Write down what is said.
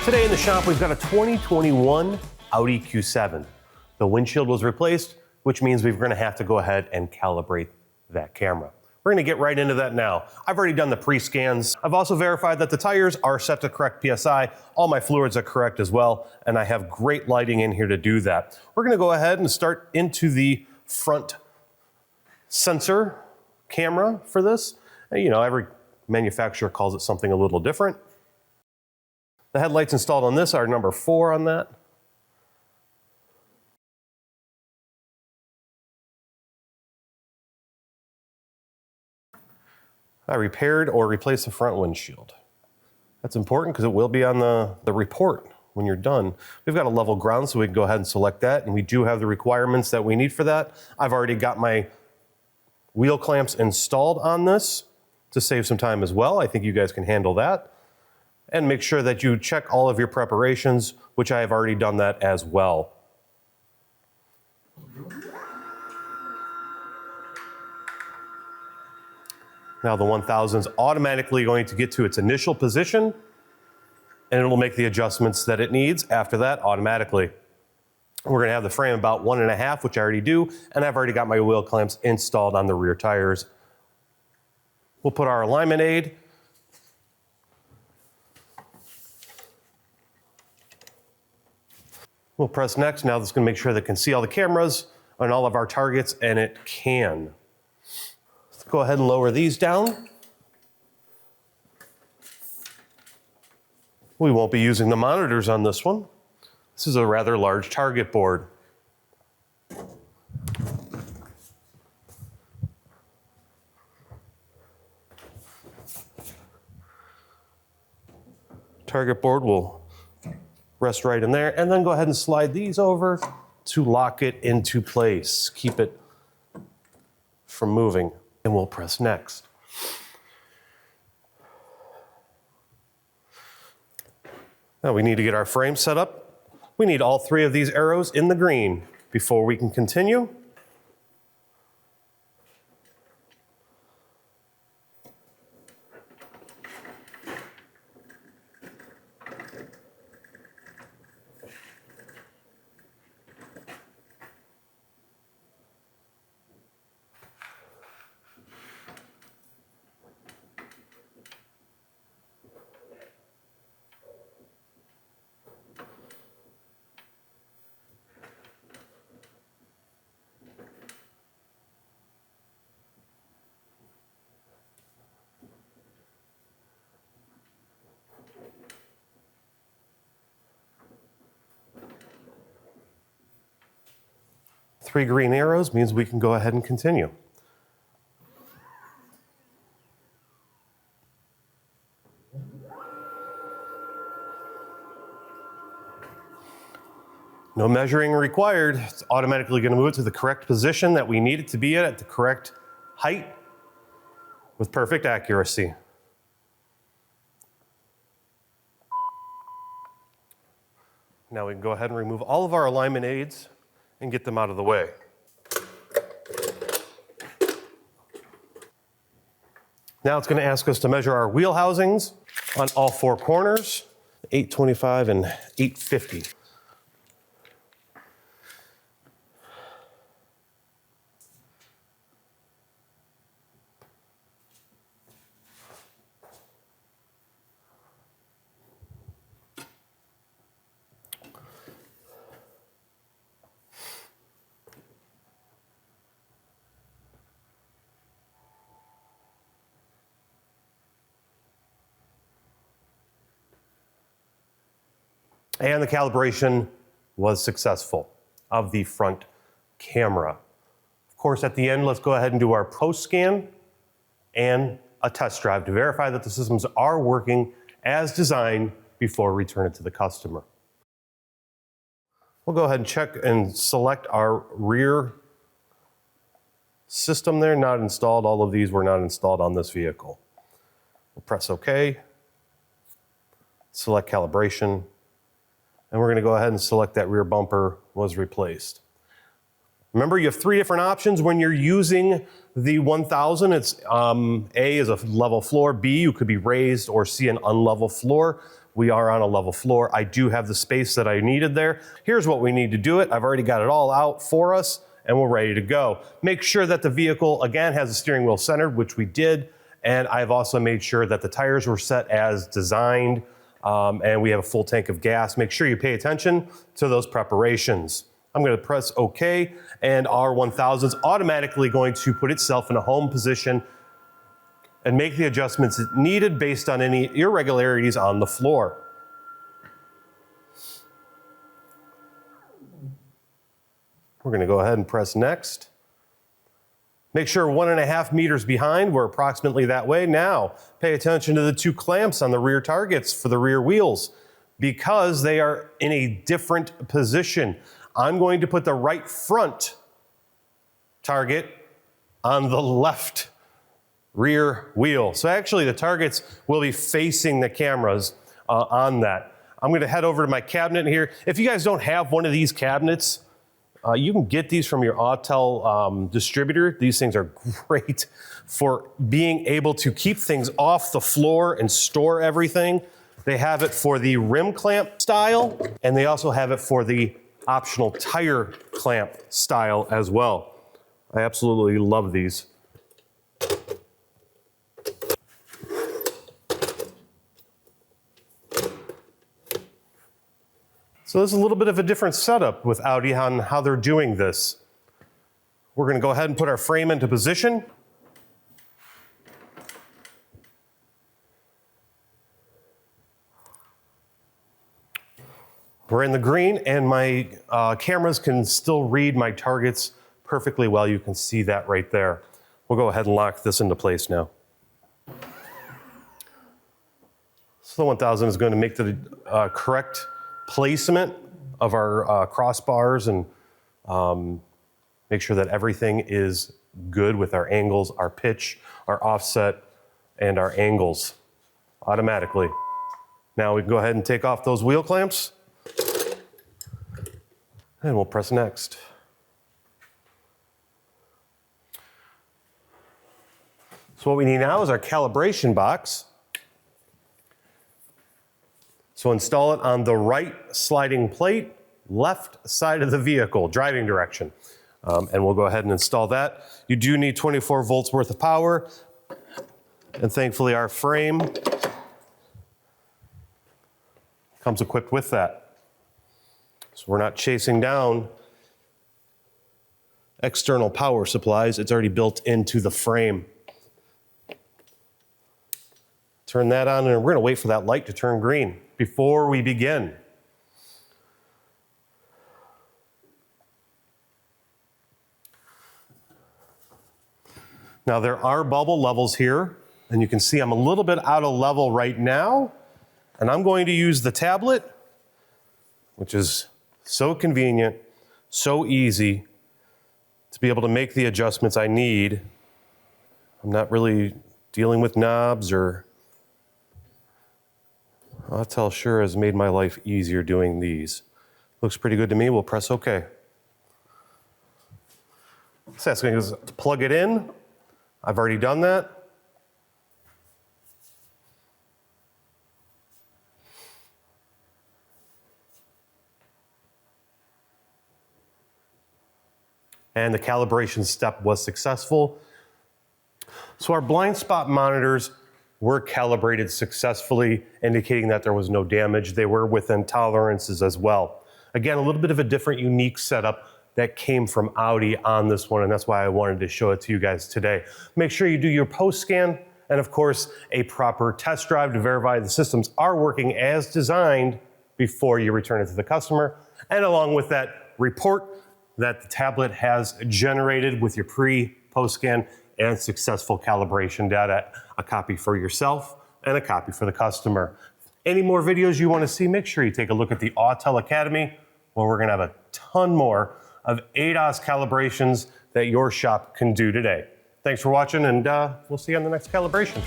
Today in the shop, we've got a 2021 Audi Q7. The windshield was replaced, which means we're going to have to go ahead and calibrate that camera. We're going to get right into that now. I've already done the pre-scans. I've also verified that the tires are set to correct PSI. All my fluids are correct as well, and I have great lighting in here to do that. We're going to go ahead and start into the front sensor camera for this. You know, every manufacturer calls it something a little different. The headlights installed on this are number 4 on that. I repaired or replaced the front windshield. That's important because it will be on the report when you're done. We've got a level ground, so we can go ahead and select that, and we do have the requirements that we need for that. I've already got my wheel clamps installed on this to save some time as well. I think you guys can handle that. And make sure that you check all of your preparations, which I have already done that as well. Now the 1000 is automatically going to get to its initial position, and it will make the adjustments that it needs after that automatically. We're going to have the frame about 1.5, which I already do, and I've already got my wheel clamps installed on the rear tires. We'll put our alignment aid. We'll press next. Now this is going to make sure that it can see all the cameras on all of our targets, and it can. Let's go ahead and lower these down. We won't be using the monitors on this one. This is a rather large target board. Target board will rest right in there, and then go ahead and slide these over to lock it into place. Keep it from moving, and we'll press next. Now we need to get our frame set up. We need all 3 of these arrows in the green before we can continue. Three green arrows means we can go ahead and continue. No measuring required. It's automatically going to move it to the correct position that we need it to be at the correct height with perfect accuracy. Now we can go ahead and remove all of our alignment aids and get them out of the way. Now it's going to ask us to measure our wheel housings on all 4 corners, 825 and 850. And the calibration was successful of the front camera. Of course, at the end, let's go ahead and do our post scan and a test drive to verify that the systems are working as designed before we return it to the customer. We'll go ahead and check and select our rear system there, not installed. All of these were not installed on this vehicle. We'll press OK, select calibration, and we're going to go ahead and select that rear bumper was replaced. Remember, you have 3 different options when you're using the 1000. It's A is a level floor, B, you could be raised, or C, an unlevel floor. we are on a level floor. I do have the space that I needed there. Here's what we need to do it. I've already got it all out for us and we're ready to go. Make sure that the vehicle, again, has the steering wheel centered, which we did. And I've also made sure that the tires were set as designed, and we have a full tank of gas. Make sure you pay attention to those preparations. I'm gonna press OK, and our 1000 is automatically going to put itself in a home position and make the adjustments needed based on any irregularities on the floor. We're gonna go ahead and press next. Make sure 1.5 meters behind, we're approximately that way. Now, pay attention to the 2 clamps on the rear targets for the rear wheels because they are in a different position. I'm going to put the right front target on the left rear wheel. So actually the targets will be facing the cameras on that. I'm gonna head over to my cabinet here. If you guys don't have one of these cabinets, you can get these from your Autel distributor. These things are great for being able to keep things off the floor and store everything. They have it for the rim clamp style, and they also have it for the optional tire clamp style as well. I absolutely love these. So this is a little bit of a different setup with Audi on how they're doing this. We're gonna go ahead and put our frame into position. We're in the green and my cameras can still read my targets perfectly well. You can see that right there. We'll go ahead and lock this into place now. So the 1000 is going to make the correct placement of our crossbars and make sure that everything is good with our angles, our pitch, our offset, and our angles automatically. Now we can go ahead and take off those wheel clamps and we'll press next. So what we need now is our calibration box. So install it on the right sliding plate, left side of the vehicle, driving direction. And we'll go ahead and install that. You do need 24 volts worth of power. And thankfully our frame comes equipped with that. So we're not chasing down external power supplies. It's already built into the frame. Turn that on and we're gonna wait for that light to turn green before we begin. Now there are bubble levels here, and you can see I'm a little bit out of level right now, and I'm going to use the tablet, which is so convenient, so easy to be able to make the adjustments I need. I'm not really dealing with knobs or Autel sure has made my life easier doing these. Looks pretty good to me. We'll press OK. So that's going to plug it in. I've already done that. And the calibration step was successful. So our blind spot monitors were calibrated successfully, indicating that there was no damage. They were within tolerances as well. Again, a little bit of a different, unique setup that came from Audi on this one, and that's why I wanted to show it to you guys today. Make sure you do your post scan, and of course, a proper test drive to verify the systems are working as designed before you return it to the customer. And along with that report that the tablet has generated with your pre-post scan and successful calibration data, a copy for yourself and a copy for the customer. Any more videos you want to see, make sure you take a look at the Autel Academy, where we're going to have a ton more of ADAS calibrations that your shop can do today. Thanks for watching, and we'll see you on the next calibration.